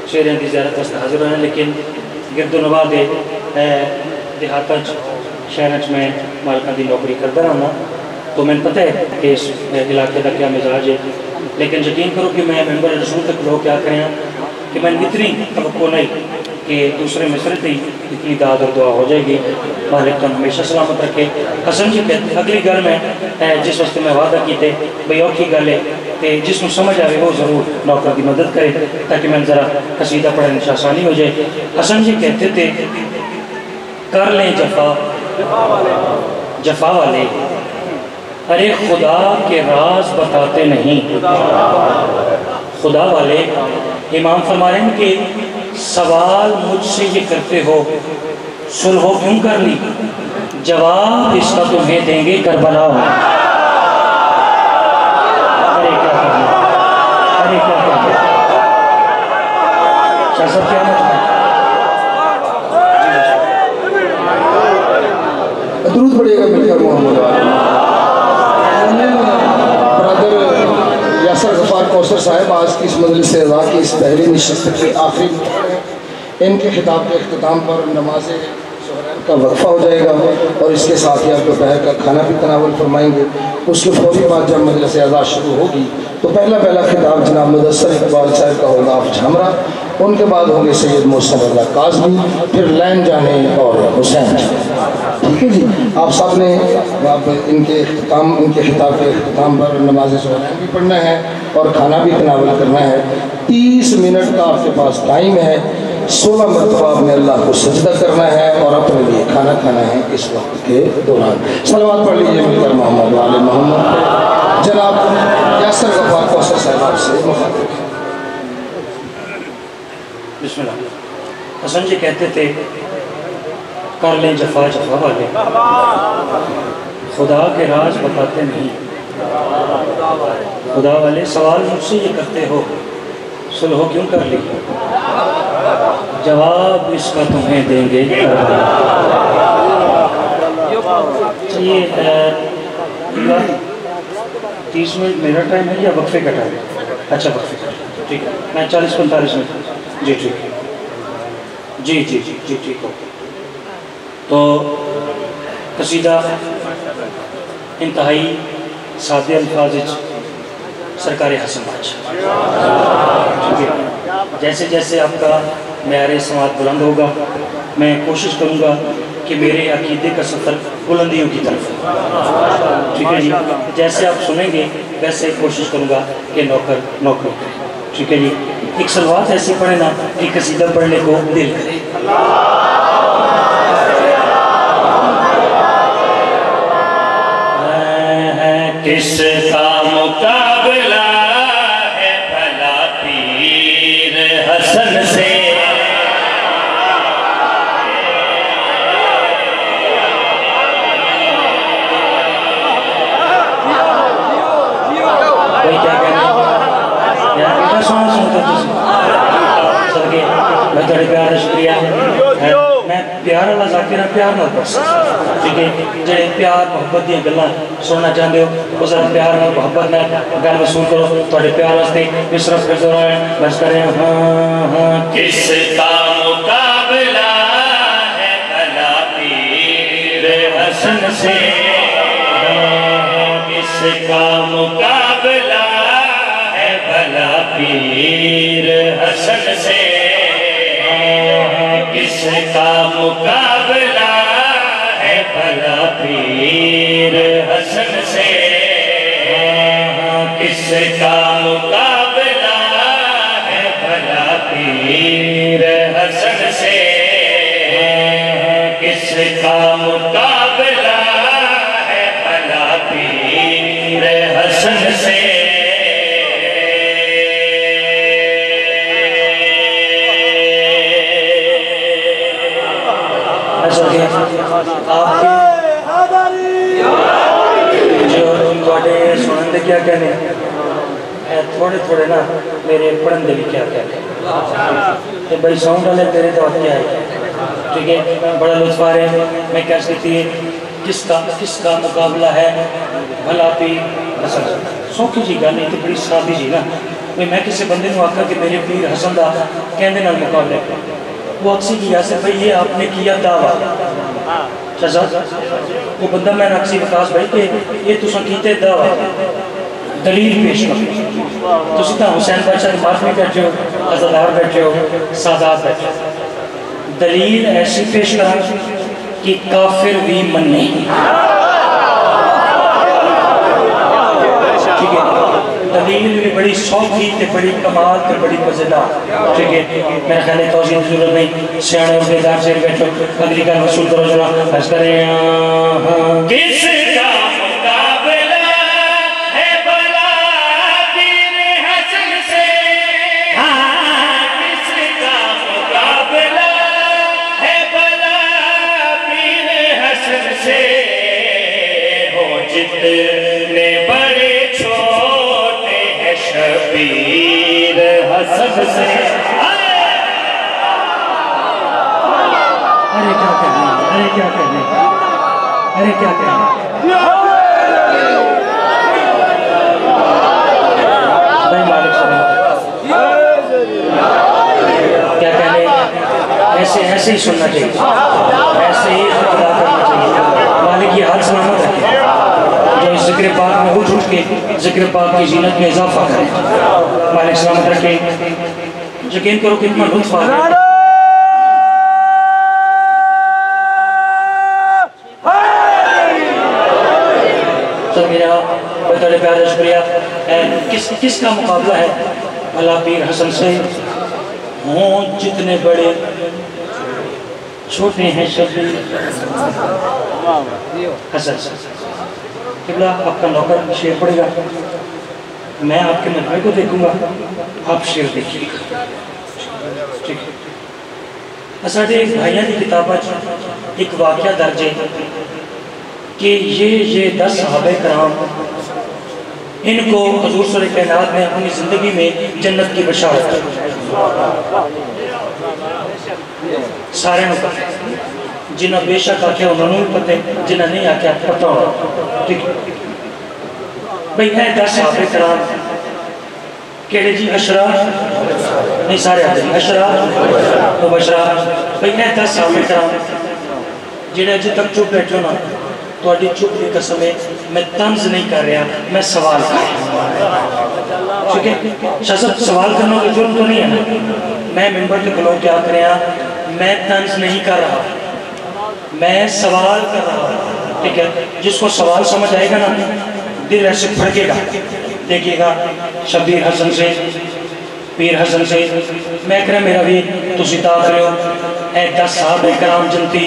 शेरियां की ज़ियारत वास्ते हाजिर होना, लेकिन गिरदो नवा दे देहात शहर मैं मालका की नौकरी करता रहा, तो मैंने पता है कि इस इलाके का क्या मिजाज है। लेकिन यकीन करो कि मैं मेंबर रसूल तक लोग क्या करें कि मैंने इतनी तवक्को नहीं कि दूसरे मिसरे से इतनी दाद और दुआ हो जाएगी। मालिक तो हमेशा सलामत रखे। हसन जी कहते अगली गल में जिस वक्त मैं वादा किए बई औखी गल है तो जिसको समझ आए वो ज़रूर नौकर की मदद करे ताकि मैं ज़रा कसीदा पढ़ने में आसानी हो जाए। हसन जी कहते थे कर लें जफा जफा वाले, अरे खुदा के राज बताते नहीं। खुदा वाले इमाम फरमा रहे हैं कि सवाल मुझसे ये करते हो सुलह क्यों कर ली, जवाब इसका तुम्हें देंगे करबला। अरे क्या करना, अरे क्या करना शाह क्या दरूद पड़ेगा मिलकर मोहम्मद ब्रदर यासर गफ़ार कौसर साहब आज की इस मजलिस अज़ा की इस पहली नशिस्त के आखिरी इनके खिताब के अख्ताम पर नमाज सुहरैन का वक्फ़ा हो जाएगा और इसके साथ ही आप दोपहर का खाना भी तनावल फरमाएंगे। उसके फौरी बाद जब मजलिस अज़ा शुरू होगी तो पहला खिताब जनाब मुदस्सर इकबाल साहब का होगा आप झमरा, उनके बाद होंगे सैयद मोहसिन अल्लाह काज़मी, फिर लैन जाने और हुसैन। ठीक है जी, आप सब ने इनके खिताब के अख्ताम पर नमाज सुहरैन भी पढ़ना है और खाना भी तनावल करना है। 30 मिनट का आपके पास टाइम है। 16 मरतबा आपने अल्लाह को सजदा करना है और अपने लिए खाना खाना है इस वक्त के दौरान। सलावत पढ़ लीजिए मिलकर मोहम्मद वाले मोहम्मद। जनाब यासर गफ़ार कौसर साहब आपसे मुखातिब। बिस्मिल्लाह। हसन जी कहते थे कर लें जफा जफा वाले, खुदा के राज बताते नहीं। खुदा वाले सवाल मुझसे ये करते हो सुलह क्यों कर ली, जवाब इसका तुम्हें देंगे। ये 30 मिनट मेरा टाइम है या वक्फे का टाइम है? अच्छा वक्फे का, ठीक है। मैं 40-45 मिनट जी ठीक है जी जी जी जी ठीक हो। तो कसीदा इंतहाई सादे अल्फाज सरकार हसन बादशाह, ठीक है। जैसे जैसे आपका मेयार समात बुलंद होगा मैं कोशिश करूँगा कि मेरे अकीदे का सफ़र बुलंदियों की तरफ, ठीक है जी। जैसे आप सुनेंगे वैसे कोशिश करूँगा कि नौकर नौकर, ठीक है जी। एक सलवात ऐसी पढ़े ना कि कसीदा पढ़ने को दिल करे। किसका मुकाबला है भला पीर हसन से, मैं थोड़े प्यार का शुक्रिया, मैं प्यार वाला जाकिर प्यार ना बस, ठीक है। जो प्यार मोहब्बत दी गल्लां सुनना चाहते हो वो जरा प्यार ना मोहब्बत ना गल वसूल करो। थोड़े प्यार वास्ते मिसरफ कर दो बस करें हाँ हाँ। किसका मुकाबला है भला पीर हसन से, किसका मुकाबला है भला पीर हसन से, किसका मुकाबला है भला पीर हसन से, किसका मुकाबला है भला पीर हसन से, किसका मुकाबला है भला पीर हसन से। सुनते क्या कहने थोड़े थोड़े ना मेरे पढ़न दे भी क्या कहने भाई साउंड वाले तेरे तो क्या है, ठीक है। बड़ा लुत्फ आ रहे हैं। मैं क्या कहती है किसका मुकाबला है भला पी हसन। सौखी जी गल तो बड़ी सादी जी ना, कोई मैं किसी बंदे को आखा कि मेरे पीर हसन का कहने नाल मुकाबले वो अक्सी की यासर भाई ये आपने किया दावा वो बंदा मैं अक्सी विकास भाई कि ये तुसा कीते दावा दलील पेश करो तुसी तो हुसैन बादशाह के मार्ग में बैठे हो अज़ादार बैठे हो सादात बैठे हो दलील ऐसी पेश करा कि काफिर भी मन्ने ठीक है दलील भी बड़ी सौखी ते बड़ी कमाल ते बड़ी मजेदार ठीक है मेरा ख्याल है तौजीह की जरूरत नहीं सियाने और बेदार से बैठो अगली का वसूल करो जरा बस करें किसका मुकाबला है भला पीर हसन से किसका मुकाबला है भला पीर हसन से हो जितने बड़े शबीर हसन से अरे क्या करने अरे क्या करने अरे क्या करने भाई मालिक क्या कहने ऐसे ऐसे ही सुनना चाहिए ऐसे ही अदा करना चाहिए मालिक ये हाथ सलामत रखे जो इस ज़िक्र पाक में उठ उठ के ज़िक्र पाक की जीनत में इजाफा करें मालिक सलामत रखे यकीन करो कितना लुत्फ आ रहा है तो मेरा बड़े प्यारे शुक्रिया किसका मुकाबला है अल्लाह पीर हसन से हों जितने बड़े छोटे हैं शबीर हसन किबला आपका नौकर शेर पड़ेगा मैं आपके मजमे को देखूंगा आप शेर देखिएगा ठीक है साढ़े भाइयों की किताब एक वाक़या दर्ज है कि ये 10 सहाबे कराम इनको हुजूर सल्लल्लाहु अलैहि वसल्लम ने अपनी ज़िंदगी में जन्नत की बशारत सारे जिन्हें बेशक आख्या उन्होंने भी पता है जिन्हें नहीं आख्या पता हो ठीक भाई है 10 सहाबे कराम केड़े जी अशरा नहीं सारे आते अशरा तो बशरा भाई है 10 सहाबे कराम जिन्हें अजे तक चुप बैठो ना तो चुप की कसम है मैं तंज नहीं कर रहा मैं सवाल कर रहा ठीक है शासक सवाल करना कोई जुर्म तो नहीं है ना मैं मेंबर के खिलाफ क्या कर रहा मैं तंज नहीं कर रहा मैं सवाल कर रहा हूँ ठीक है जिसको सवाल समझ आएगा ना दिल ऐसे फड़केगा देखिएगा शबीर हसन से पीर हसन से मैं कह मेरा भी तुसी ताक रहे हो ऐ 10 साहब कराम जनती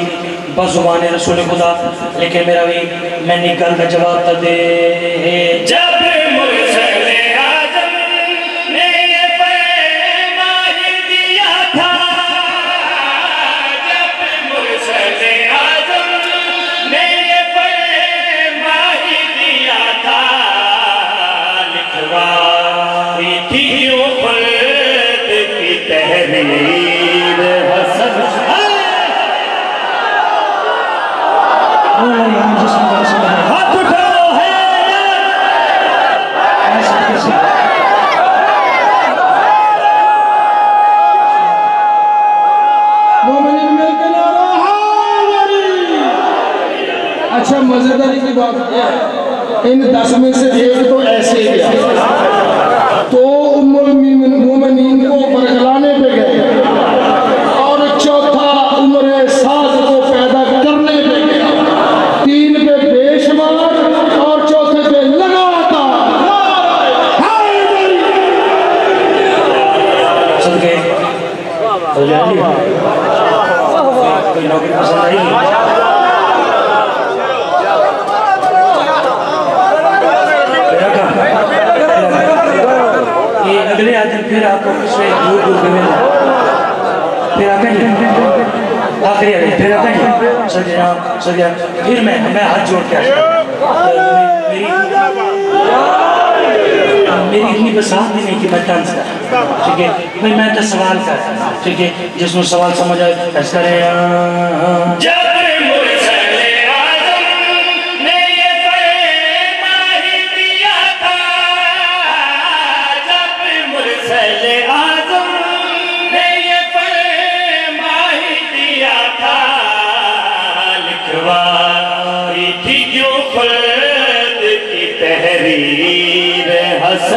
बजुबान रसूल खुदा लेकिन मेरा भी मैंने गल का जवाब तो दे जब अच्छा मजेदारी की बात है इन 10 में से एक तो ऐसे गया तो उम्मुल मोमिनीन को बरगलाने पे गए और चौथा उम्र साद को पैदा करने पे गया 3 पे बेशुमार और चौथे पे लगातार कोई नौकरी पसंद आई अगले आदमी फिर आपको दूर दूर के मिलना फिर आखिरी फिर सर फिर मैं हाथ जोड़ के मेरी इतनी बसात भी नहीं कि मैं तंज कर ठीक है भाई मैं तो सवाल कर ठीक है जिसमें सवाल समझ आए ऐसा करें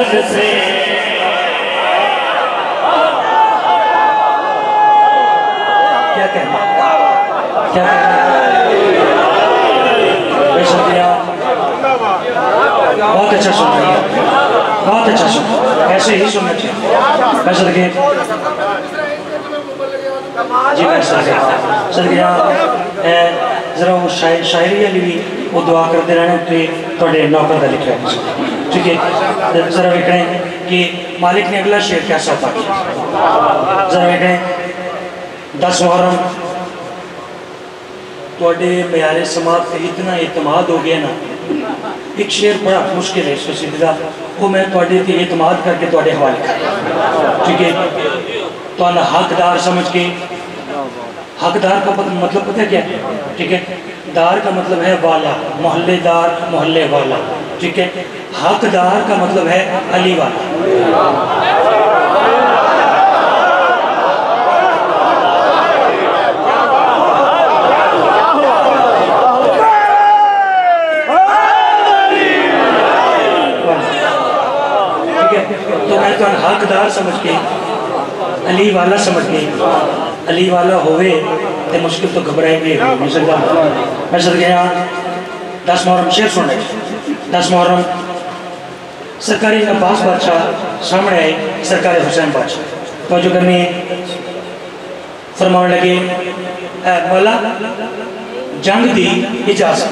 हसन से क्या कहना शुक्रिया, बहुत अच्छा सुन रही है, बहुत अच्छा सुन, ऐसे ही सुनना चाहिए। वैसे देखिए जी मैं सर गया जरा वो शायरी वाली भी वो दुआ करते रहने थोड़े नौकर का लिखा है, ठीक है। जरा वेखें कि मालिक ने अगला शेर क्या सौंपा, जरा वेखें 10 मुहर्रम थोड़े प्यारे समाज से इतना एतमाद हो गया ना, एक शेर बड़ा मुश्किल है इस कसीदे का, वो मैं थोड़े ते एतमाद करके थोड़े हवाले कर, ठीक है। तो हकदार समझ के, हकदार का मतलब पता है क्या है, ठीक है। दार का मतलब है वाला, मोहल्लेदार, मोहल्ले वाला, ठीक है। हकदार का मतलब है अली वाला। तो मैं तो हकदार समझ के, अली वाला समझ के, अली वाला होवे तो मुश्किल तो घबराएंगे नहीं सकता। मैं सर गया 10 मुहर्रम शेर सुन रहे, 10 मुहर्रम सरकारी अब्बास बादशाह सामने आए, सरकारी हुसैन बादशाह तो जो करनी फरमाने लगे, मौला जंग दी इजाजत।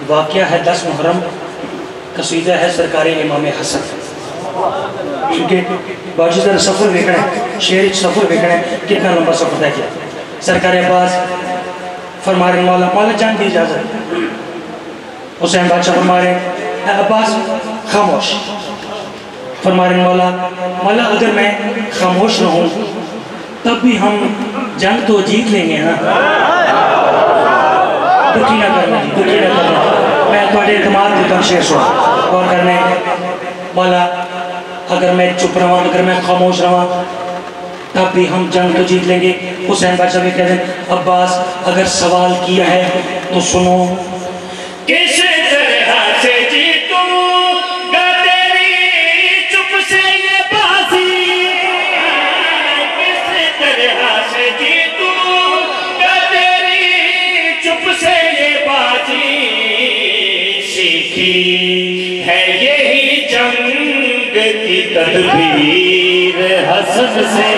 वाक़या है 10 मुहर्रम, कसीदा है सरकारी इमाम हसन, ठीक है। बाकी तरह सफ़र देखना है, शेर सफ़र देखना है, कितना लंबा सफ़र तय किया। सरकार अब्बास फरमा रहे मौला, मौला जान की इजाज़त। हुसैन बादशाह फरमा रहे अब्बास खामोश। फरमा रहे मौला, मौला अगर मैं खामोश रहूं तब भी हम जंग तो जीत लेंगे ना, दुखी ना करना, दुखी ना करना। मैं थोड़े एतमाद देता हूँ, शेर सुना गौर करने। मौला अगर मैं चुप रहा, अगर मैं खामोश रहा तब भी हम जंग तो जीत लेंगे। हुसैन बादशाह भी कहते हैं अब्बास अगर सवाल किया है तो सुनो, किस तरह से जीतूंगा तेरी चुप से ये बाजी, किस तरह से जीतूंगा तेरी चुप से ये बाजी, सीखी है यही जंग की तदबीर हसन से।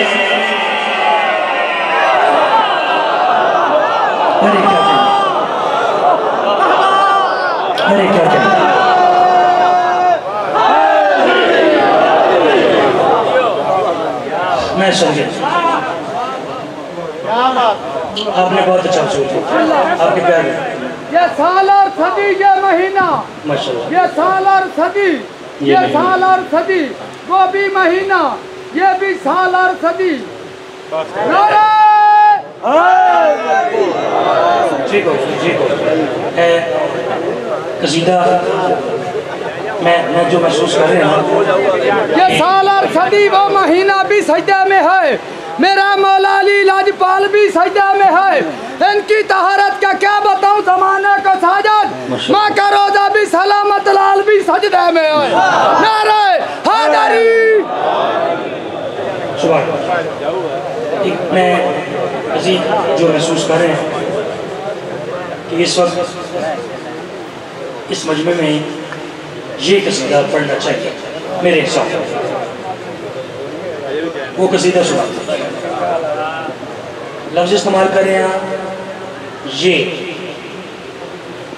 अरे क्या मैं समझे, आपने बहुत अच्छा सोचा, आपके प्यार में ये साल और सदी, ये महीना, माशाल्लाह, ये साल और सदी, ये साल और सदी, वो भी महीना, ये भी साल और सदी। ठीक हो कसीदा मैं जो महसूस कर रहे हैं, ये साल और सदी, वो महीना भी सजदा में है, मेरा मौला अली लाजपाल भी सजदा में है। इनकी तहारत का क्या बताऊं ज़माने को साजद, माँ का रोजा भी सलामत लाल भी सजदा में है। नारे हैदरी। मैं अजीज जो महसूस कर रहे हैं कि इस वक्त इस मजमे में ये कसीदा पढ़ना चाहिए मेरे हिसाब से। वो कसीदा सुना, लफ्ज़ इस्तेमाल कर रहे हैं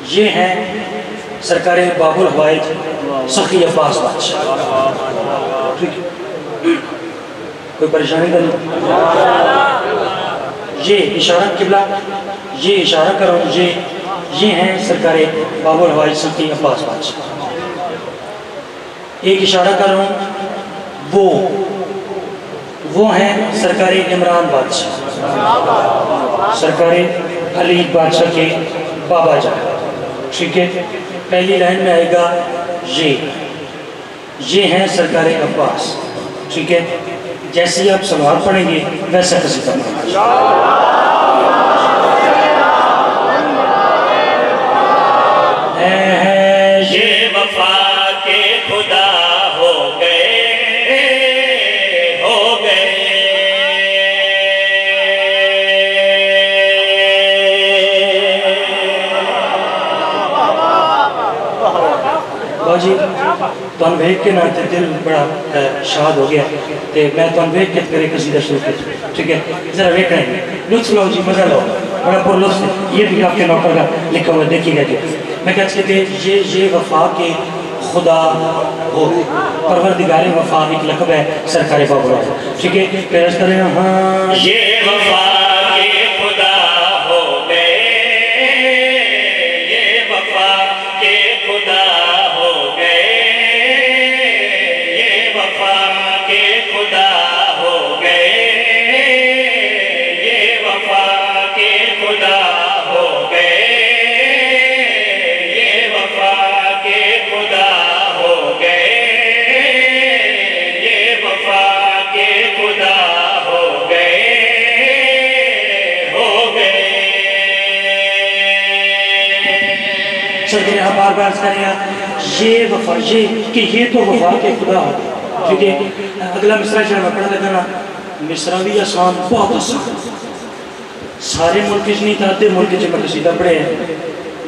ये हैं सरकार बाबुल हवाइज सखी अब्बास बादशाह, ठीक है, कोई परेशानी तो नहीं। ये इशारा किबला, ये इशारा करो, ये हैं सरकार बाबुल हवाइज सखी अब्बास बादशाह। एक इशारा कर रहा हूँ, वो हैं सरकारी इमरान बादशाह, सरकारी अली बादशाह के बाबा जान, ठीक है। पहली लाइन में आएगा ये हैं सरकारी अब्बास, ठीक है। जैसे ही आप सलवार पढ़ेंगे वैसा कसीदा ये वफा के खुदा जी तुम वेख के ना दिल बड़ा शाद हो गया तो मैं तुम वेख के करे कसीदा शुरू किया। ठीक है, जरा वेख रहे हैं, लुत्फ लो जी, मजा लो, बड़ा पुरलुत्फ। ये भी आपके नौकर का लिखा हुआ देखिएगा जी। मैं कहते थे ये वफा के खुदा हो, परवरदिगार वफा एक लक़ब है सरकार बाबुरा। ठीक है, पेश करें हाँ ये वफा के खुदा हो गए, ये वफा के खुदा हो गए, ये वफा के खुदा हो गए, ये वफा के खुदा हो गए, ये वफा के खुदा हो गए, ये वफा के खुदा हो गए, हो गए। सर यहाँ बार बार करेगा ये वफा, ये कि ये तो वफा के खुदा हो। ठीक है, अगला मिसरा जो मैं पढ़ लगा ना, मिसरा भी आसान, बहुत आसान, सारे मुल्क नहीं था, आधे मुल्क च मैं कसीदा पढ़े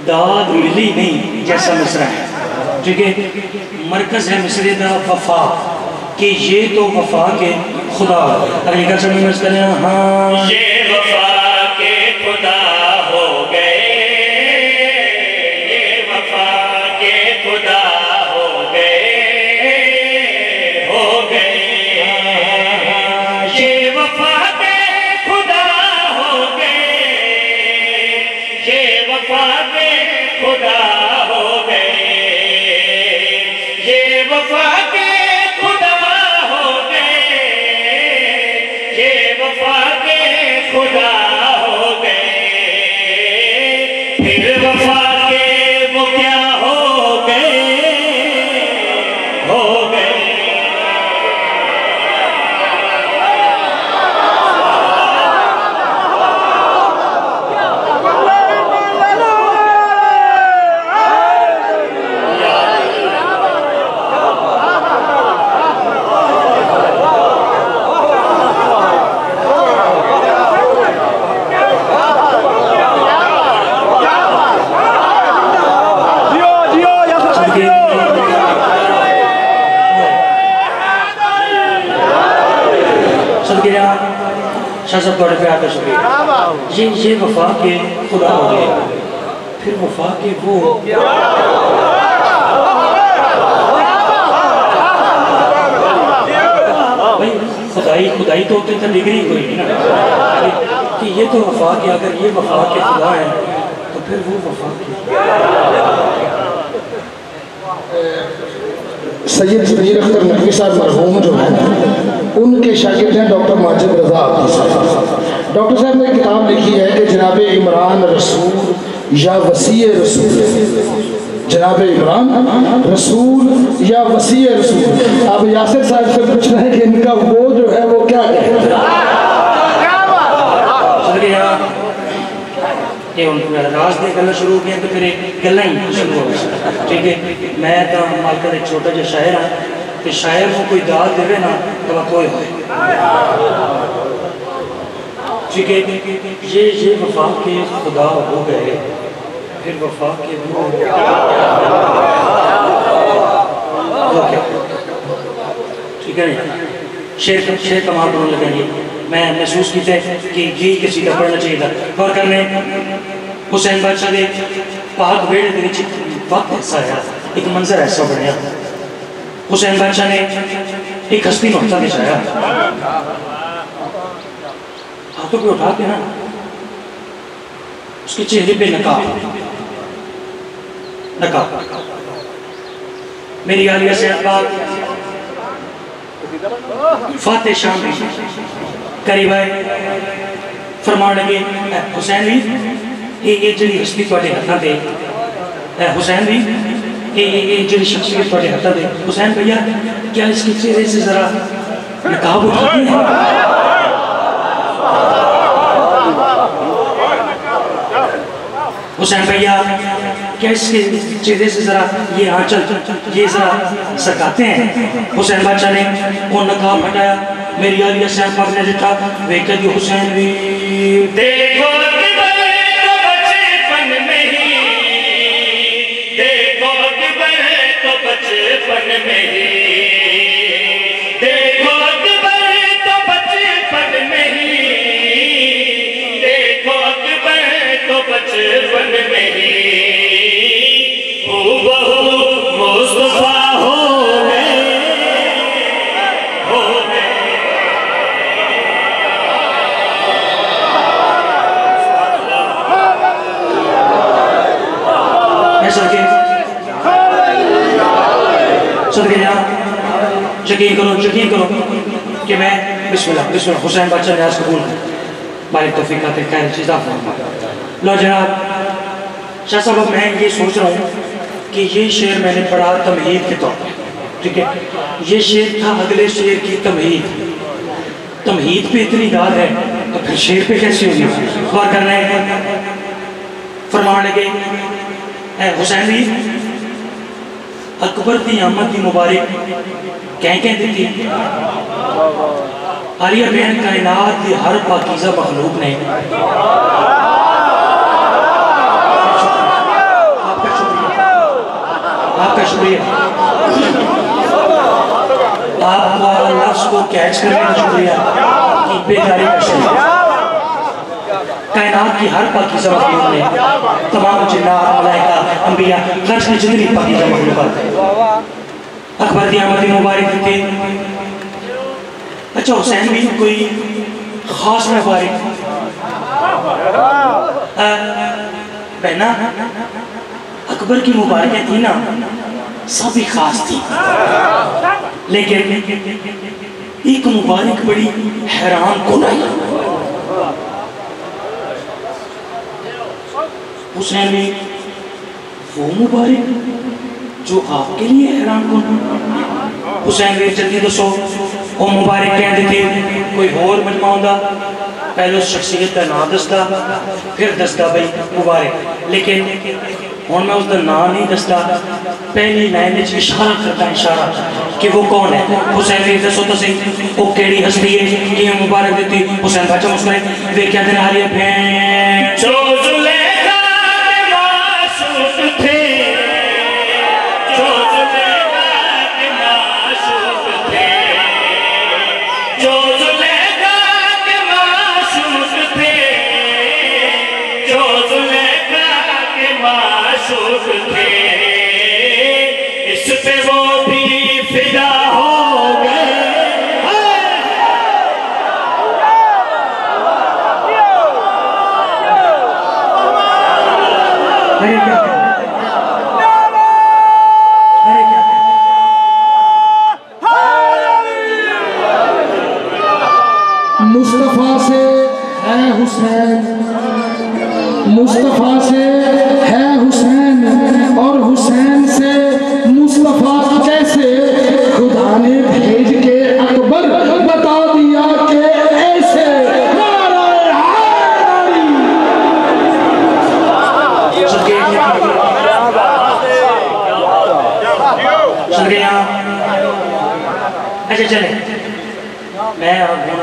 दाद मिली नहीं जैसा मिसरा है। ठीक है, मरकज है मिसरे का वफा कि ये तो वफा के खुदा। अगली का समय में करें हाँ ये वफा के खुदा हो गए, ये वफा के खुदा हो गए, हो गए। ये वफा के खुदा हो गए, ये वफा के खुदा हो गए, ये वफा के खुदा हो गए, ये वफा के खुदा हो गए। फिर वफा के वो क्या हो गए, हो गए। शाह थोड़े प्यार का शुक्रिया। ये वफा के खुदा हो गए, फिर वफा के वो भाई खुदाई खुदाई तो होती है, डिग्री कोई ना कि ये तो वफा के, अगर ये वफा के खुदा है तो फिर वो वफा के। सैयद ज़मीर अख्तर नकवी साहब मरहूम जो है उनके शागिर्द हैं डॉक्टर माजिद रज़ा आब्दी साहब। डॉक्टर साहब ने किताब लिखी है कि जनाब इमरान रसूल या वसी रसूल, जनाब इमरान रसूल या वसी रसूल। अब यासिर साहब से पूछ रहे हैं कि इनका वो जो है वो क्या कहते हैं। राज ने गल शुरू किया तो फिर गल ही शुरू हो गई। ठीक है, मैं तो मालका एक छोटा जहा शायर हाँ, तो शायर को कोई दाद देवे ना तो वह कोई हो। ठीक है, ये वफा के खुदा हो गए, फिर वफा के वो ठीक है। शेर शेर कमाल बनने लगेंगे। मैं महसूस किया कि यही कसीदा पढ़ना चाहिए था। और करने हुसैन बादशाह के पाक वेड़े के वक्त ऐसा आया, एक मंजर ऐसा बनया। हुसैन बादशाह ने एक हस्ती नुक्ता दिखाया, हाथों पे उठा के ना उसके चेहरे पे नकाब, नकाब मेरी आलिया से फाते शाम करीब आए, फरमान लगे हुसैन भी ये जी हस्ती थोड़े हाथों से, हुसैन भी ये जी शख्सियत थोड़े हाथों से, हुसैन भैया क्या इसके चेहरे से जरा नकाब उठाते हैं। हुसैन भैया क्या इसके चेहरे से जरा ये आंचल ये जरा सरकाते हैं। हुसैन बादशाह ने वो नकाब हटाया, मेरी आलिया सैफ ने देखा, वे कहती हुसैन भी देखो बचपन में ही, देखो बचपन में ही, देखो अकबर तो बचपन में ही, देखो अकबर तो बचपन में ही हूबहू मुस्तफा हो गए, हो गए। यकीन करो कि मैं बिस्मिल्लाह बिस्मिल्लाह हुसैन बादशाह न्याज कबूल मालिक तौफीक आते खैर चीज़ा लो जनाब शाह साहब। मैं ये सोच रहा हूँ कि ये शेर मैंने पढ़ा तमहीद के तौर पर, ठीक है। ये शेर था अगले शेर की तमहीद। तमहीद पे इतनी दाद है तो फिर शेर पे कैसी होगी? गौर करना है। फरमान लगे हुसैन भी अकबर की आमद की मुबारक कह दी आलिया बहन कायनात की हर पाकीज़ा मखलूक ने आपका शुक्रिया आपका लफ्ज़ को कैच करने का शुक्रिया कि बेजारी का शुक्रिया। कायनात की हर पाकीज़ा मखलूक ने तमाम जिन्नात मलाइका अंबिया खर्च की जितनी पाकीज़ा मखलूकात है अकबर की आमद मुबारक दी। अच्छा हुसैन भी कोई खास मुबारक बहना अकबर की मुबारक थी ना सभी खास थी, लेकिन एक मुबारक बड़ी हैरान कौन आई। हुसैन में वो मुबारक जो आपके लिए हैरान कौन। हुसैन वीर जल्दी दसो वो मुबारक कह देते कोई होर मजमा होंदा पहले उस शख्सियत का नाम दसदा फिर दसदा भाई मुबारक, लेकिन हुण मैं उसका नाम नहीं दसदा पहली लाइन में इशारा करता इशारा कि वो कौन है। हुसैन वीर दसो तो सही वो केड़ी हस्ती है कि मुबारक देती। हुसैन बादशाह मुस्कुराए वे क्या दिन आ रही है इस पे वो भी फिदा हो गए। अरे क्या मुस्तफ़ा से है हुसैन, मुस्तफ़ा से है हुसैन और हुसैन से मुस्तफ़ा कैसे खुदा ने भेज के अकबर बता दिया कि ऐसे। अच्छा चले मैं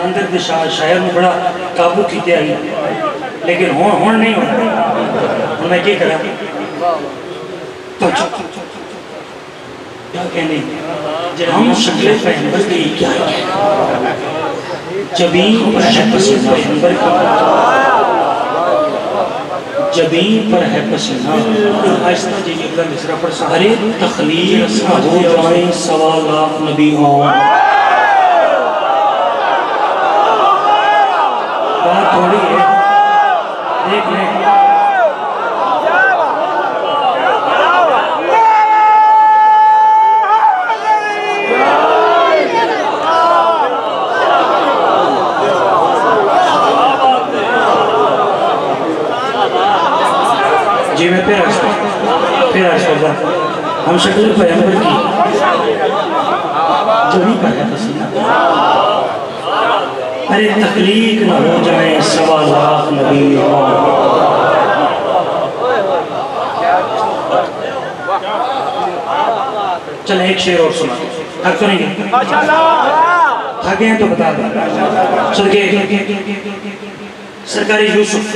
अंदर के शायर में बड़ा काबू किया आई, लेकिन हुण नहीं होना। हुण मैं क्या करा तो क्या कहने जब हम शक्ल पैगंबर की क्या जबीन पर है पसीना पैगंबर की, जबीन पर है पसीना। आहिस्ता जी अगला मिसरा पर सारे तखलीर हो जाए सवा लाख नबी हो। बात थोड़ी है देख ले जी मैं फिर अर्ज करता हम शक्ल पैगंबर की जबीन पर है पसीना। अरे तकलीफ न हो जाए सवा लाख नबी हो। चल एक शेर और सुना थक तो नहीं थके हैं तो बता दो। सरकारी यूसुफ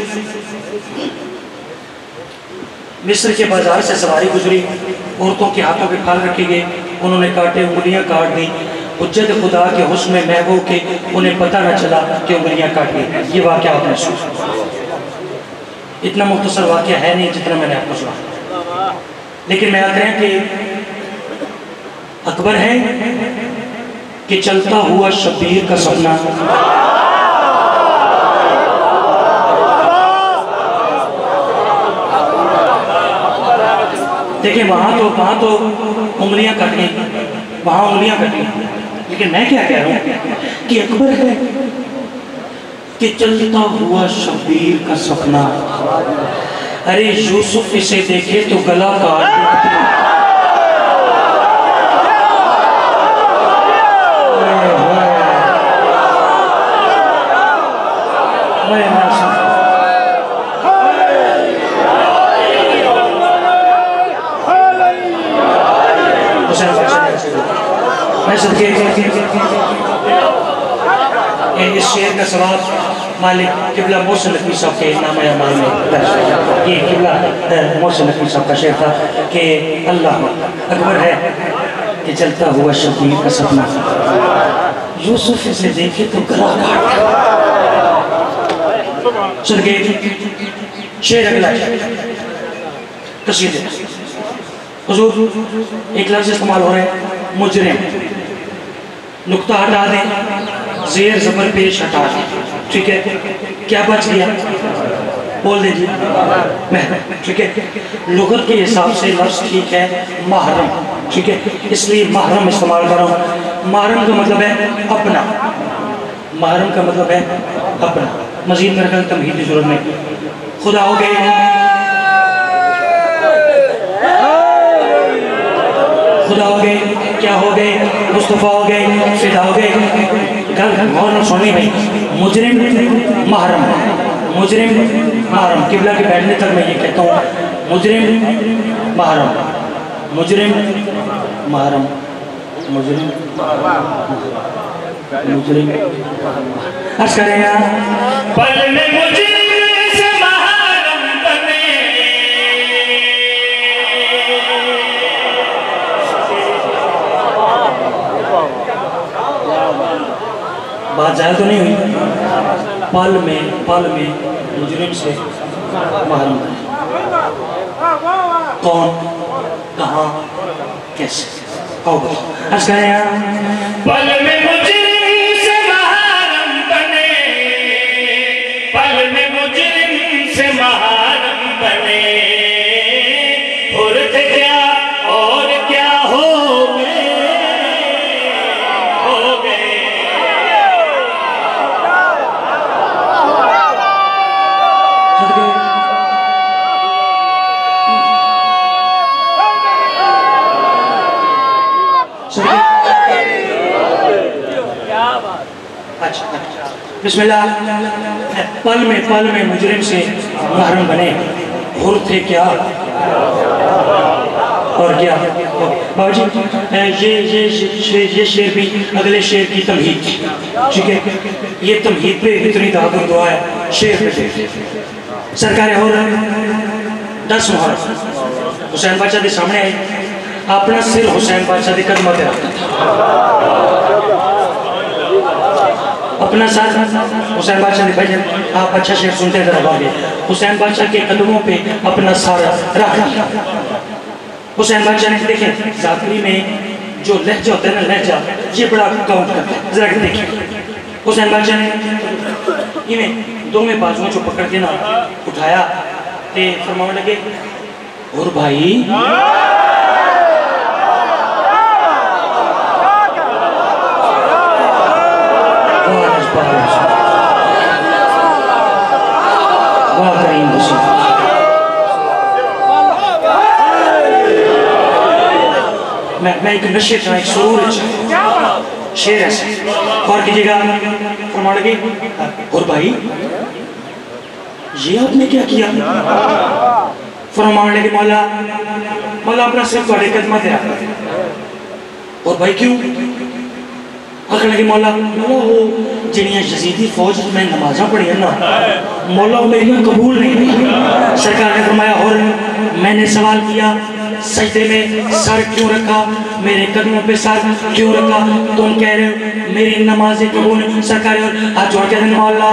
मिस्र के बाजार से सवारी गुजरी, औरतों के हाथों पे फल रखे गए, उन्होंने काटे, उंगलियां काट दी। हुज्जत खुदा के हुस्न में महबूब के उन्हें पता न चला कि उंगलियां काट दी। ये वाक़या आपने सुना, इतना मुख्तसर वाक़या है नहीं जितना मैंने आपको सुना, लेकिन मैं आते हैं कि अकबर है कि चलता हुआ शब्बीर का सपना, देखिए वहाँ तो उंगलियां कट गई, वहाँ उंगलियां कट गई, लेकिन मैं क्या कह रहा हूँ कि अकबर है कि चलता हुआ शब्बीर का सपना, अरे यूसुफ इसे देखे तो गला काट इस शेर का सवाब मालिक किबला मोहसिन नकवी साहब के नामा अमाल में दर्ज है। ये किबला मोहसिन नकवी साहब का शेर था कि अल्लाह अकबर है कि चलता हुआ शब्बीर का सपना, यूसुफ इसे देखे तो गला काट। सुनिए शेर अगला कसीदे, हुजूर एक लफ्ज़ इस्तेमाल हो रहा है मुजरिम, नुक्ता हटा दें, ज़ेर ज़बर पेश हटा दें, ठीक है, क्या बच गया बोल दीजिए मैं, ठीक है। लुगत के हिसाब से लफ्ज़ ठीक है महरम, ठीक है, इसलिए महरम इस्तेमाल कर रहा हूँ। महरम का मतलब है अपना, महरम का मतलब है अपना, मज़ीद मेरे ख्याल तमहीद की ज़रूरत नहीं। खुदा हो गए, खुदा हो गए, क्या हो गए, मुस्तफ़ा हो गए, फिदा हो गए। गल गौर सुननी भाई, मुजरिम महरम, मुजरिम महरम, किबला के बैठने तक मैं ये कहता हूँ मुजरिम महरम, मुजरिम महरम, मुजरिम मुजरिम अर्ज़ करें पल में मुजरिम से महरम बने, बात ज़्यादा तो नहीं हुई, पल में मुजरिम से महरम बने, कौन कहाँ कैसे आओ अर्ज़ करें पल में मुजरिम से महरम बने, पल में मुजरिम से महरम बने, हुर थे क्या और क्या हो गए, बिस्मिल्लाह। पल में मुजरिम से महरम बने, हुर थे क्या और क्या। बाबूजी ये शेर भी अगले शेर की तमहीद थी, ठीक है, ये तमहीद पे इतनी दावत दुआ है शेर पे। सरकार हो 10 मुहर्रम हुसैन बादशाह के सामने आए, अपना सिर हुसैन बादशाह के कदम पे रखता था, अपना साथ हुसैन बादशाह ने भाई आप अच्छा शेर सुनते जरा बागे, हुसैन बादशाह के कदमों पे अपना सारा रख दिया। हुसैन बादशाह ने देखे जाफरी में जो लहजा होता है ना, लहजा ये बड़ा काउंट करता है, जरा देखिए। हुसैन बादशाह ने इन्हें दो में बाजुओं को पकड़ के ना उठाया ते फरमाने लगे, और भाई मैं एक नशे था, एक सुरूर शेर ऐसे और कीजिएगा। फरमाने लगे, और भाई ये आपने क्या किया। फरमाने लगे, मौला अपना सिर्फ थोड़े कदम पे रखा। और भाई क्यों। आखिर लगे मौला वो जिनिया यजीदी फौज में नमाजा पढ़ी ना, मौला मेरी कबूल नहीं। सरकार ने फरमाया, और मैंने सवाल किया सजदे में सर क्यों रखा, मेरे कदमों पे सर क्यों रखा? तुम कह रहे हो मेरी नमाज़ें कबूल सरकार, हाथ जोड़ के मौला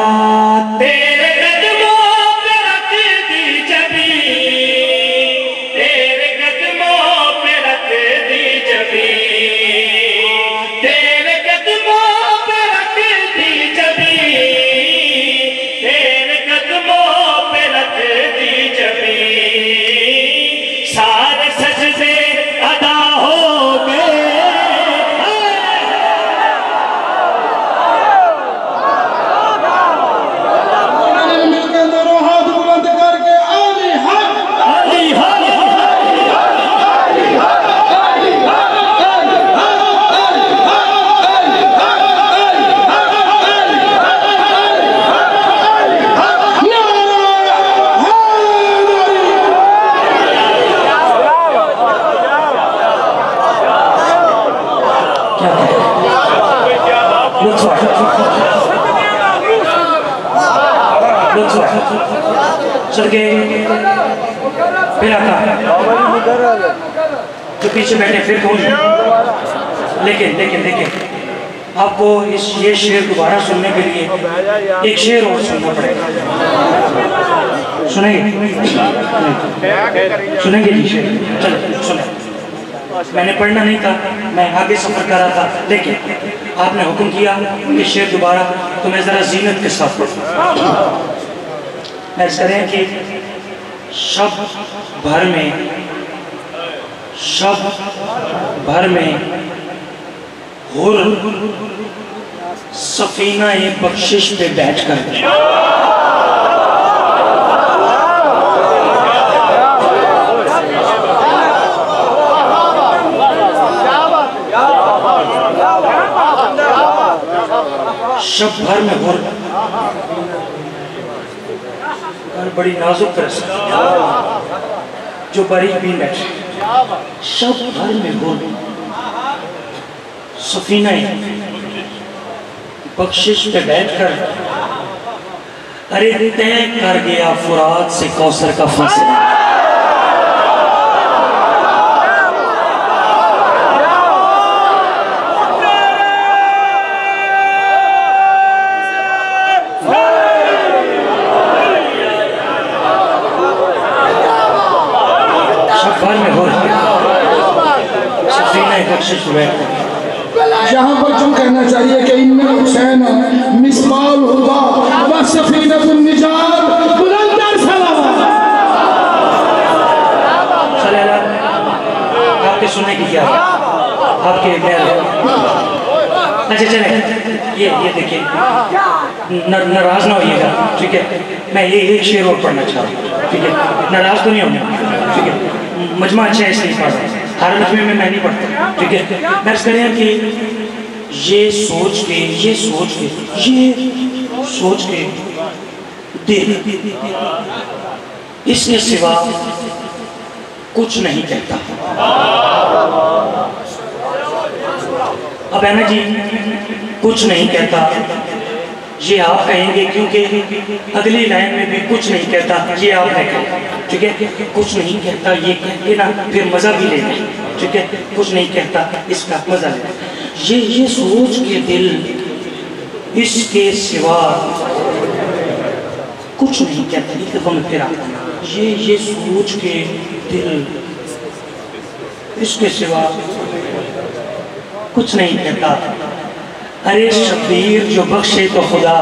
तेरे कदमों पे रख दी जबी, तेरे कदमों पे रख दी जबी, तेरे कदमों पे रख दी जबी, तेरे कदमों पे रख दी जबी, सारे सजदे अदा हो गए। मिलकर दोनों हाथ बुलंद करके आली हक आली हक सदके फिर आका जो पीछे बैठे फिर कौन? लेकिन लेकिन लेकिन आपको ये शेर दोबारा सुनने के लिए एक शेर और सुनना पड़ेगा। सुनेंगे? सुनेंगे जी शेर? चलो सुने। मैंने पढ़ना नहीं था, मैं आगे सफर कर रहा था, लेकिन आपने हुक्म किया कि शेर दोबारा, तो मैं जरा जीनत के साथ पढ़ूं। ऐसा करें कि शब भर में हुर सफीना ये बख्शिश पे बैठकर शब भर में हुर बड़ी नाजुक तरह जो बारीक भी बैठे, शब भर में हो सफीना बख्शिश पे बैठकर, अरे तय कर गया फुरात से कौसर का फासला। यहाँ पर जो कहना चाहिए कि इन्ना हुसैन मिसबाल हुदा व सफीनतुन निजात बुलंद सलावत। आपके सुनने की क्या आपके अच्छा चले ये देखिए, नाराज ना होइएगा, ठीक है? मैं ये एक शेर और पढ़ना चाह रहा हूँ, ठीक है? नाराज तो नहीं होना, ठीक है? मजमा अच्छा है इसलिए पढ़ रहा हूँ, हर मजमे में मैं नहीं पढ़ता, ठीक है? मैं करें कि ये सोच के दिल इसके सिवा कुछ नहीं कहता। अब है ना जी, कुछ नहीं कहता ये आप कहेंगे, क्योंकि अगली लाइन में भी कुछ नहीं कहता ये आप कहेंगे, ठीक है? कुछ नहीं कहता ये कह के ना फिर मजा भी लेना, ठीक है? कुछ नहीं कहता इसका मजा लेना, ये सोच के दिल इसके सिवा कुछ नहीं कहता। एक दफा मैं फिर आता, ये सोच के दिल इसके सिवा कुछ नहीं कहता। अरे शबीर जो बख्शे तो खुदा,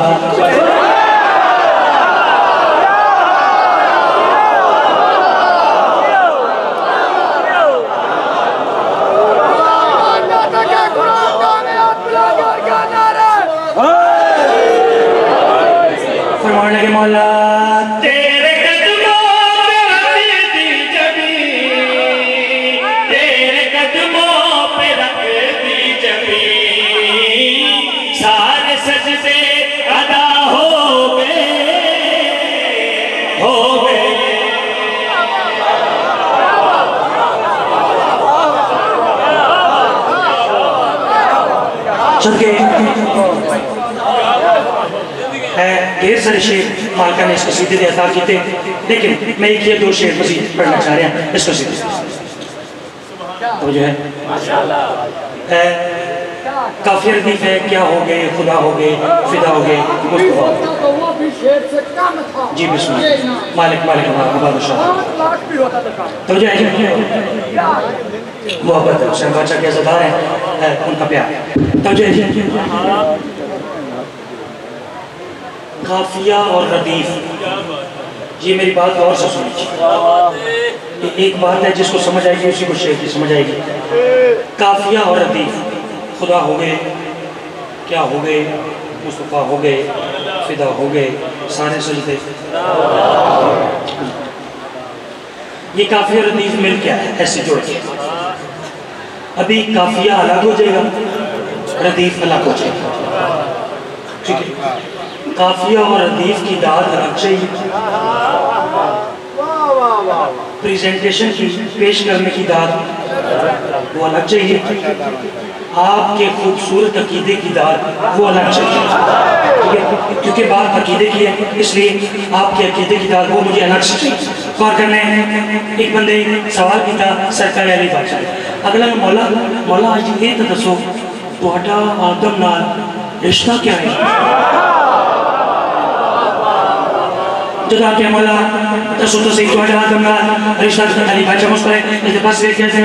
फरमान लगे मौला तेरे कदमों पे रख दी जबी, तेरे कदमों पे रख दी जबी, सारे सजदे अदा हो गए। ढेर सारे शेर मालका ने इसको सीधे अता किए, लेकिन मैं एक या दो शेर मजीद पढ़ना चाह रहा हूँ इसको सीधे। तो जो है काफी रदीफ है, क्या हो गए, खुदा हो गए, फिदा हो गए, जी बिस्मिल्लाह, मालिक मालिक बादशाह। तो जो है मोहब्बत हुसैन बादशाह के अज़ादार हैं, उनका प्यार। तो जो है काफिया और रदीफ, ये मेरी बात और से सुनिए। एक बात है जिसको समझ आएगी उसी को शेर की समझ आएगी। काफिया और रदीफ, खुदा हो गए, क्या हो गए, मुस्तफ़ा हो गए, फिदा हो गए, सारे सजदे। ये काफिया और रदीफ मिल क्या है, ऐसे जोड़ के। अभी काफिया अलग हो जाएगा, रदीफ अलग हो जाएगा, ठीक है। काफिया और रदीफ की दाद अलग चाहिए, प्रेजेंटेशन की पेश करने की दाद वो अलग चाहिए, आपके खूबसूरत अकीदे की दाद वो अलग चाहिए, ठीक है। क्योंकि बात अकीदे की है, इसलिए आपके अकीदे की दाद वो मुझे अलग चाहिए। गौर करने एक बंदे सवाल किया सरकार अली बादशाह, अगला मौला मौला आज ये तो दसो तुहाडा आदम नाल रिश्ता क्या है। जब आके मौला दसो तो सही तुहाडा आदम नाल रिश्ता अली बादशाह मुस्कुराए, इसके पास देख कैसे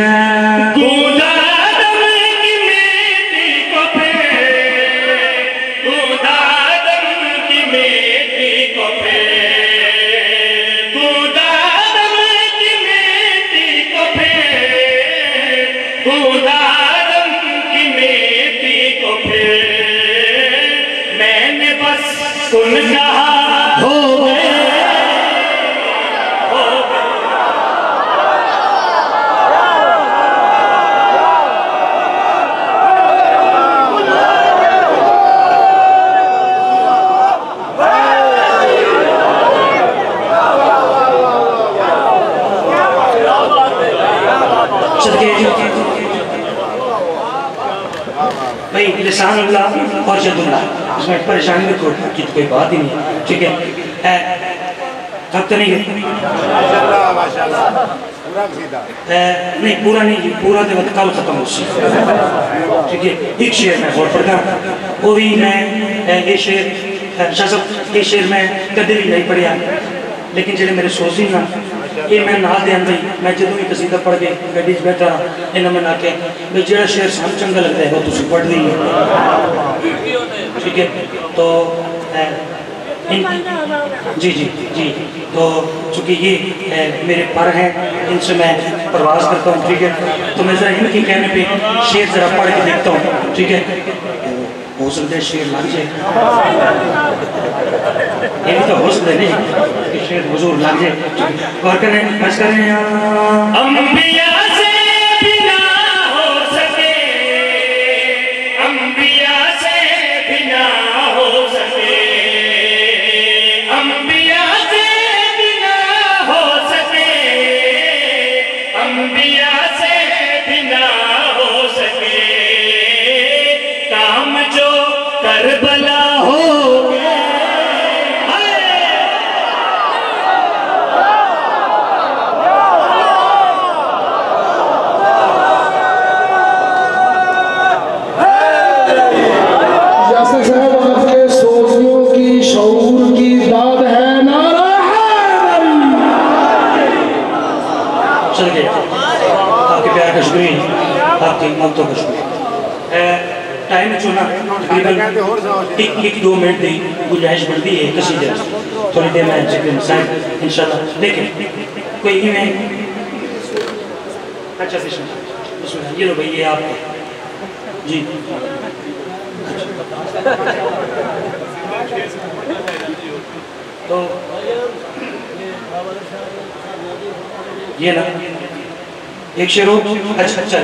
भाई लिसानुल्लाह और जदुल्लाह, इसमें परेशानी की कोई बात ही नहीं, ठीक है। अब तो नहीं नहीं पूरा नहीं, पूरा तो कल खत्म हो, ठीक है। एक शेर मैं और पढ़ता, वो भी मैं ये शेर ये शेर मैं कदे भी नहीं पढ़िया, लेकिन जो मेरे सोची ना ये मैं ना दें भाई, मैं जो भी कसीदा पढ़ के गड्डी बैठा इन्हें मैं आके भाई जो शेर सानू चंगा लगता है वो तुम पढ़ दी, ठीक है। तो जी जी जी, तो चूँकि ये मेरे पर हैं, इनसे मैं प्रवास करता हूँ, ठीक है। तो मैं ज़रा इनके कहने पे शेर ज़रा पढ़ के देखता हूँ, ठीक है। हो सकता है शेर लग जाए, ये भी तो हो सकता है नहीं कि शेर हुजूर लग जाए। और करें बस करें अंबिया से बिना हो सके, अंबिया से बिना हो सके, अंबिया से बिना हो सके, अंबिया से बिना हो सके, काम जो करबला हो आपके मौतों का शुक्रिया। टाइम चुना तकरीबन 1-2 मिनट की गुंजाइश बढ़ती है कसीदे, थोड़ी देर में इंशाल्लाह, लेकिन कोई ही में अच्छा बिस्मिल्लाह, ये लो भाई, ये आपको जी। तो ये ना एक शेरो अच्छा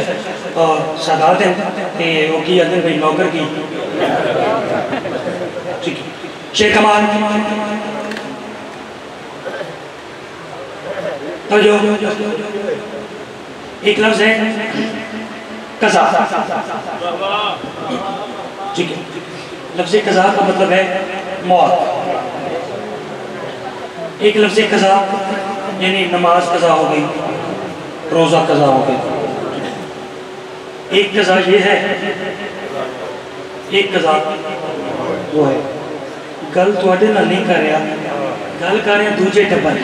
और सादात है कि वो की अदन भाई नौकर की, ठीक है। शेर कमाल तो जो एक लफ्ज है कज़ा, ठीक है। लफ्ज कज़ा का मतलब है मौत। एक लफ्ज कज़ा यानी नमाज कज़ा हो गई, रोज़ा कज़ा हो गया, एक कज़ा ये है, एक कज़ा वो है। गल थोड़े नाल नहीं कर रहा, गल कर रहे दूजे टब्बर।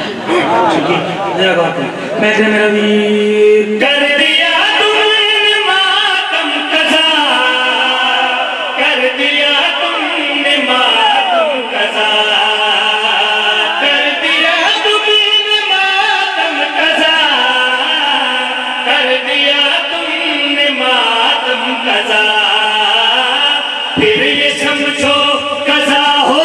जरा बात है, मैं मेरा वीर कर दिया तुमने मातम कज़ा, कर दिया तुमने मातम कज़ा, कर दिया तुमने मातम कज़ा, कर दिया तुमने मातम कज़ा, फिर ये समझो कज़ा हो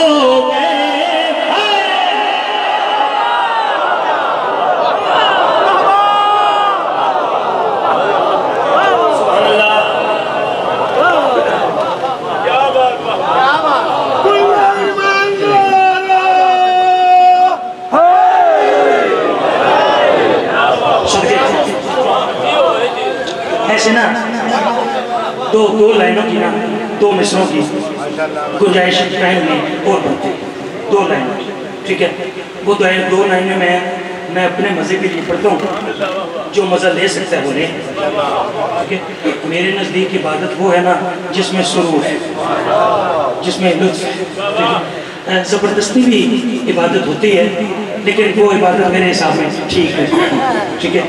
ऐसे ना दो लाइनों की ना, दो मिसरों की गुंजाइश पहन में और बनते, दो लाइनों की, ठीक है। वो दो लाइनें मैं अपने मज़े के लिए पढ़ता हूँ, जो मज़ा ले सकता है वो ले, ठीक है। मेरे नज़दीक इबादत वो है ना जिसमें सुरूर है, जिसमें लुत्फ़ है। ज़बरदस्ती भी इबादत होती है, लेकिन वो इबादत मेरे हिसाब में ठीक है, ठीक है।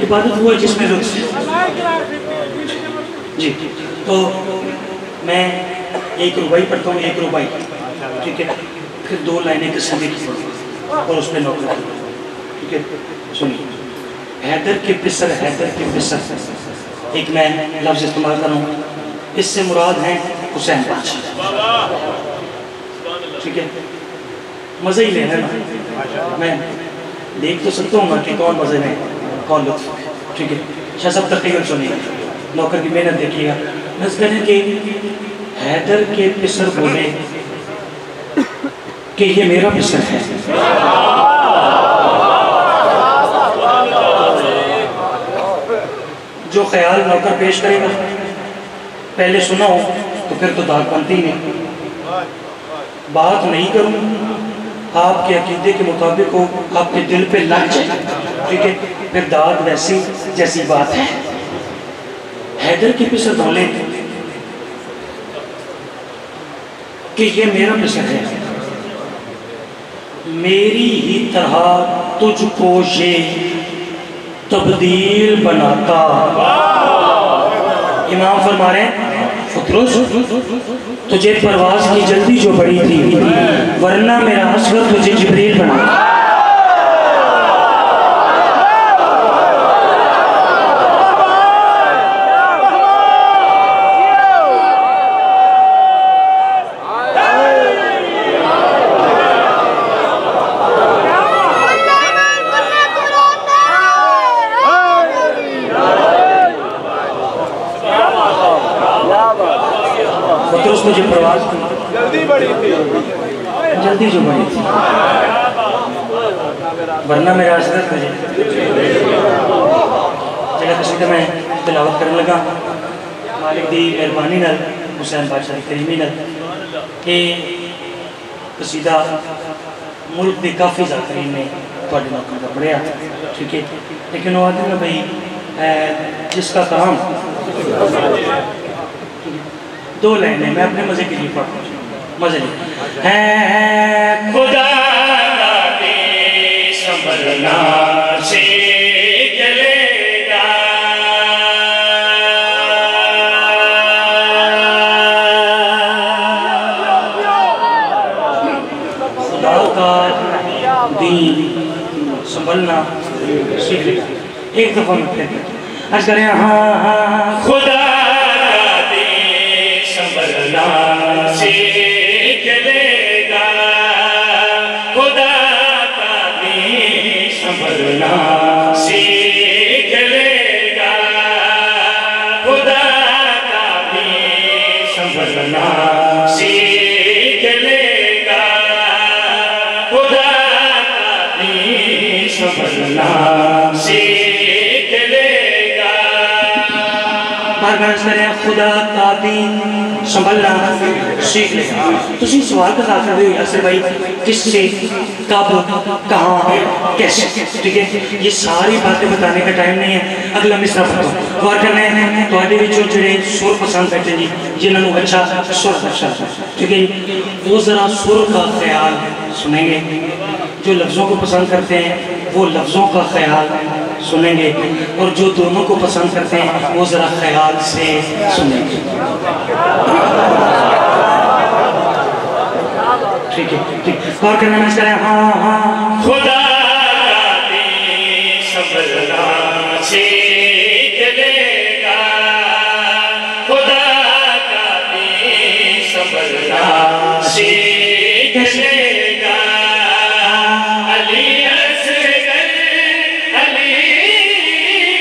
इबादत वो है जिसमें लुत्फ़ है जी। तो मैं एक रुबाई पढ़ता हूँ, एक रुबाई, ठीक है। फिर दो लाइनें कसीदे की पढ़ूँ और उसमें नोट रखूँ, ठीक है। सुनिए, हैदर के पिसर, हैदर के पिसर, एक मैं लफ्ज़ इस्तेमाल कर रहा हूँ, इससे मुराद हैं हुसैन बादशाह, ठीक है। मज़े ही लेना ना, मैं देख तो सकता हूँ ना कि कौन मज़े में कौन लुत्फ़, ठीक है। शाह साहब तक़रीबन सुनिए, नौकर की मेहनत देखिएगा। नज़र के हैदर के पिसर बोले कि ये मेरा पिसर है, जो ख्याल नौकर पेश करेगा पहले सुना हो तो फिर तो दाग बनती नहीं। बात नहीं करूँ आपके अकीदे के मुताबिक हो, आपके दिल पे लग जाए, ठीक है, फिर दाग वैसी जैसी बात है। हैदर के पिसर बोले कि ये मेरा पिसर है, मेरी ही तरह तुझको ये तब्दील बनाता। इमाम फरमा रहे हैं तुझे परवाज की जल्दी जो बड़ी थी, वरना मेरा असगर तुझे जिब्रील बनाता। मुझे प्रवास जल्दी बड़ी थी, जल्दी जो बड़ी थी, वरना मेरा असर तुझे। जगह कसीदा मैं तिलावत करने लगा, मालिक दी मेहरबानी नाल, हुसैन बादशाह की करीमी नाल, कि कसीदा मुल्क के काफ़ी ज़ाकरीन ने थोड़े नौकर का पढ़िया, ठीक है। लेकिन वो आते ना भाई जिसका काम दो लाइनें मैं अपने मजे के लिए पढ़ता हूँ, मजे है खुदा दे संभलना से चलेगा, खुदा का दीन संभलना सीख। एक दफा में फिर आज करें, हाँ खुदा से चलेगा, खुदा का दीन संभलना सीख लेगा, खुदा का दीन संभलना सीख लेगा, खुदा का दीन संभलना सीख लेगा। बारगाह करें खुदा का दीन संभलना सीख ले। तुसी सवाल का कर रहे हो यासिर भाई, किससे, कब, कहाँ, कैसे, ठीक है। ये सारी बातें बताने का टाइम नहीं है। अगला मिसरा पढ़ो, गौर करना है तो जो सुर पसंद करते जी, जिन्होंने अच्छा सुर अच्छा, ठीक है, वो ज़रा सुर का ख्याल सुनेंगे। जो लफ्ज़ों को पसंद करते हैं वो लफ्ज़ों का ख्याल सुनेंगे, और जो दोनों को पसंद करते हैं वो ज़रा ख्याल से सुनेंगे। ठीक है, ठीक। गौर करना मैं करें। हाँ हाँ, खुदा संभलना सीख लेगा, खुदा का दीन संभलना सीख लेगा। अली असगर, अली असगर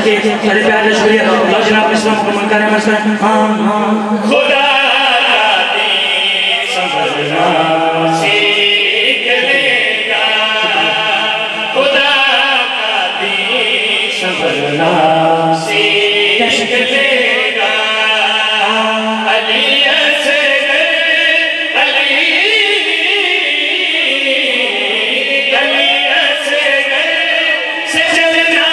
के सारे प्यार का शुक्रिया। अल्लाह जनाब इस्लाम को मन करे मस्त। हाँ हाँ, खुदा का दीन संभलना सीख लेगा, खुदा का दीन संभलना सीख लेगा। अली असगर, अली असगर से चलना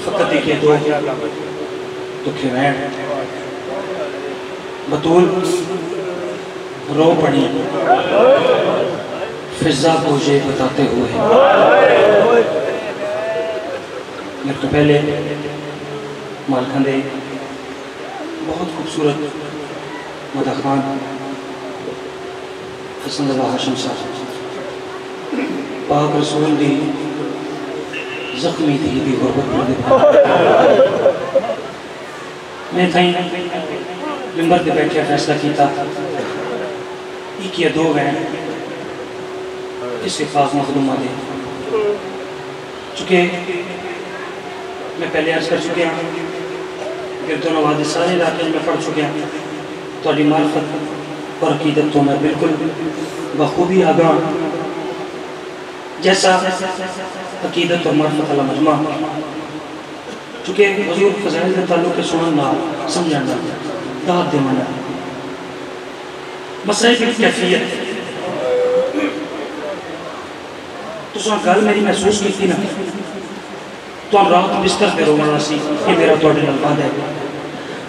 फकत देखिए दो दुखी हैं। बतूल रो पड़ी फिजा को ये बताते हुए। मेरे तो पहले मालखा दे बहुत खूबसूरत मदखान हसन रज़ा हाशिम साहब पाक रसूल दी जख्मी थी भी गुरबत कर दे। मैं कहीं मिंबर पे बैठे फैसला किया एक या दो हैं इससे खास मखदूमा दे चुके। मैं पहले अर्ज कर चुके हैं गिरदो नवाज सारे इलाके में पढ़ चुके हैं। थोड़ी मार्फत और अकीदत तो मैं बिल्कुल बखूबी आगाह जैसा अकीदत और मार्फत वाला मजमा चूँकि हुज़ूर फ़ज़ाइल के ताल्लुक़ के सुनना समझना दाद देना मसले की कैफियत तो गल मेरी महसूस की थी ना तो रात बिस्तर पे रोना सी ये मेरा थोड़े नाल वादा है।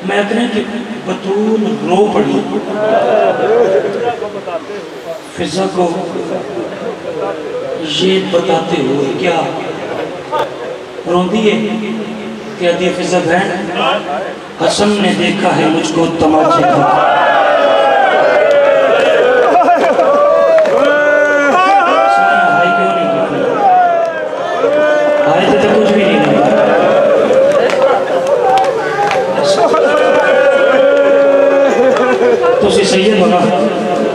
मैं अपने कि बतूल रो पड़ी फिजा को ये बताते हुए क्या रोंदी है कहती है फिजा बहन हसन ने देखा है मुझको तमाचे का। कुछ भी नहीं तो सही हो ना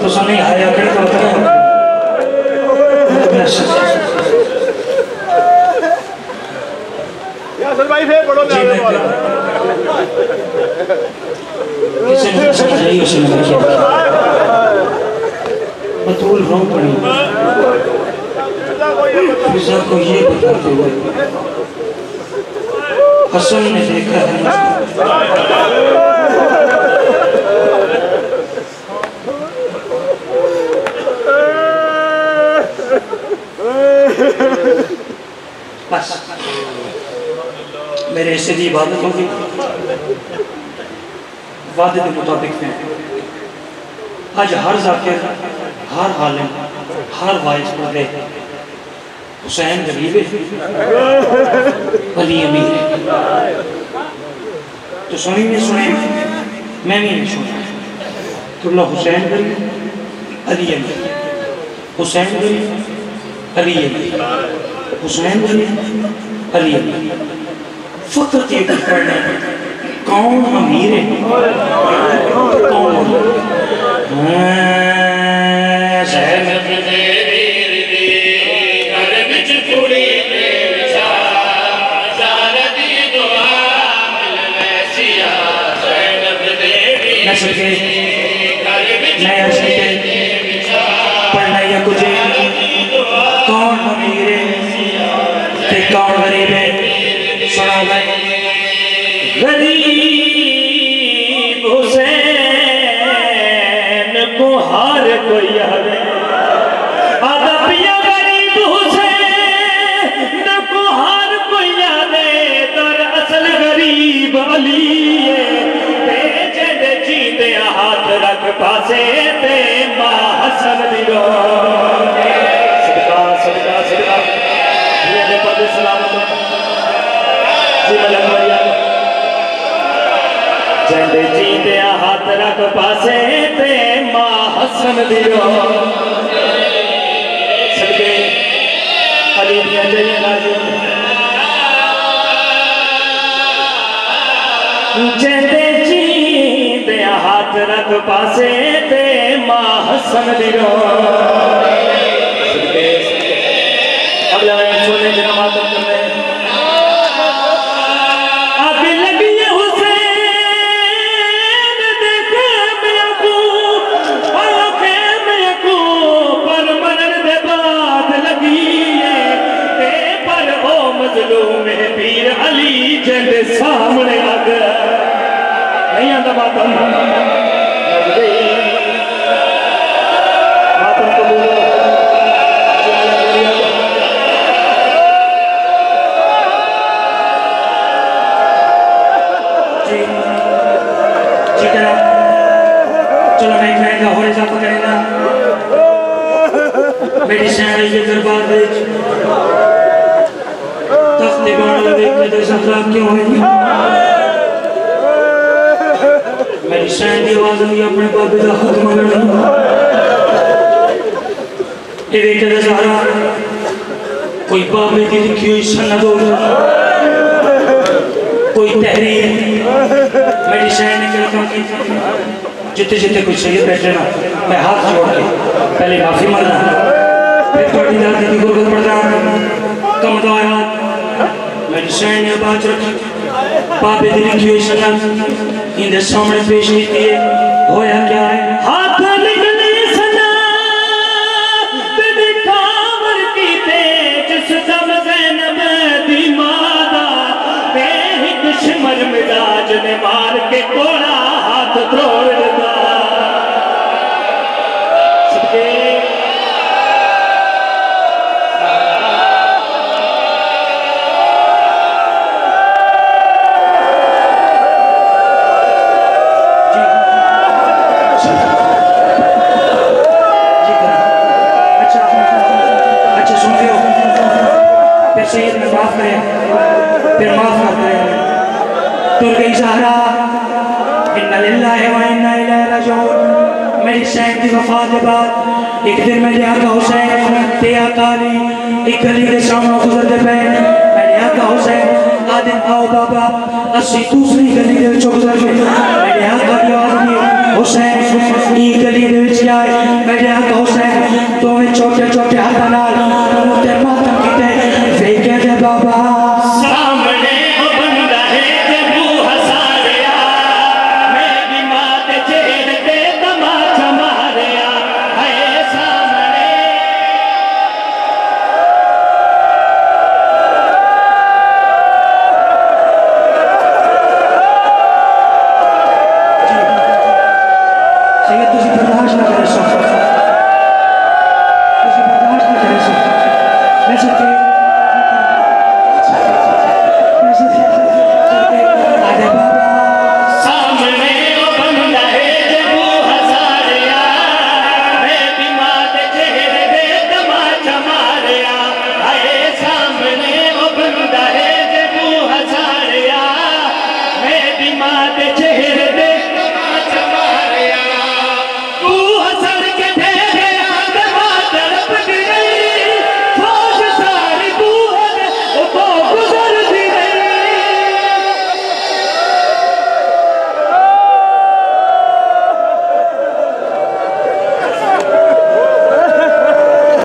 तो नहीं आया कहीं तो भाई फिर पढ़ो किसी ने समझाई उसने बतूल रो पड़ी फिजा को ये बताते हुए हसन ने देखा है बस मेरे ऐसे भी इबादत होगी वादे के मुताबिक में आज हर जाकिर हर आलिम हर वाइज पढ़े हुसैन गरीब अली अमीर तो सुनी नहीं सुने मैं भी नहीं सुना तो हुसैन गरीब अली अमीर हुसैन गरीब अली अमीर हुसैन गरीब अली अमीर फकत ये पढ़ने कौन अमीर है? कौन? पढ़ना या कुछ कौन अमीर है कौन गरीब है? सुना भाई, गरीब हुसैन को हार कोई याद आधा पिया गरीब हुसैन को हार कोई याद दर असल गरीब अली हाथ रख पासे ते मां हसन दिलो सदका सदका सदका ये दे पद सलामत जी मलक मरिया जंदे जीते हाथ रख पासे ते मां हसन दिलो सदके अली दिया जय राजू जंदे हाथ रख पासे ते मां हसन दिलो अगला सोने जना मातम करने आगे लगी हुसैन देखे मैं को आखे मैं को पर मरण दे बाद लगी ते पर ओ मजलूम है पीर अली जंद सामने आ गया नहीं आता मातम मातम को बोलो जी जी करा चलो मैं कहेगा हो रहा करेगा मेरी शहर ये दरबार देख तख्त बाण लगे के सफरा क्यों है मेरी शहर की आवाज नहीं अपने बाबे का हक मंगना ये देखे सारा कोई बाबे की लिखी हुई सनद हो कोई तहरीर मेरी शहर ने क्या काम की जितने जितने कोई शहीद बैठे ना मैं हाथ जोड़ के पहले माफी मांगना फिर थोड़ी दादी की गुरबत पढ़ना कम दवाया मेरी शहर ने बात रखी बाबे की लिखी हुई सनद इनके सामने पेश की है होया क्या है हाथ निकली सना दिखावर की तेज सुदम ज़ैनब दी मादा बेहिक शिमर मिजाज ने मार के कोड़ा हाथ तोड़ दिया सबके शहीद में माफ करें फिर माफ करते हैं तुर गई ज़हरा इन्ना लिल्लाहि व इन्ना इलैहि राजिऊन मेरी शहर की वफात के बाद एक दिन मेरे आका हुसैन ते आका अली एक गली के सामने गुजरते पे मेरे आका हुसैन आदिन आओ बाबा असी दूसरी गली के विच गुजर गए मेरे आका की आवाज़ हुसैन ई गली के विच आए मेरे आका हुसैन दोवें छोटे छोटे हाथां नाल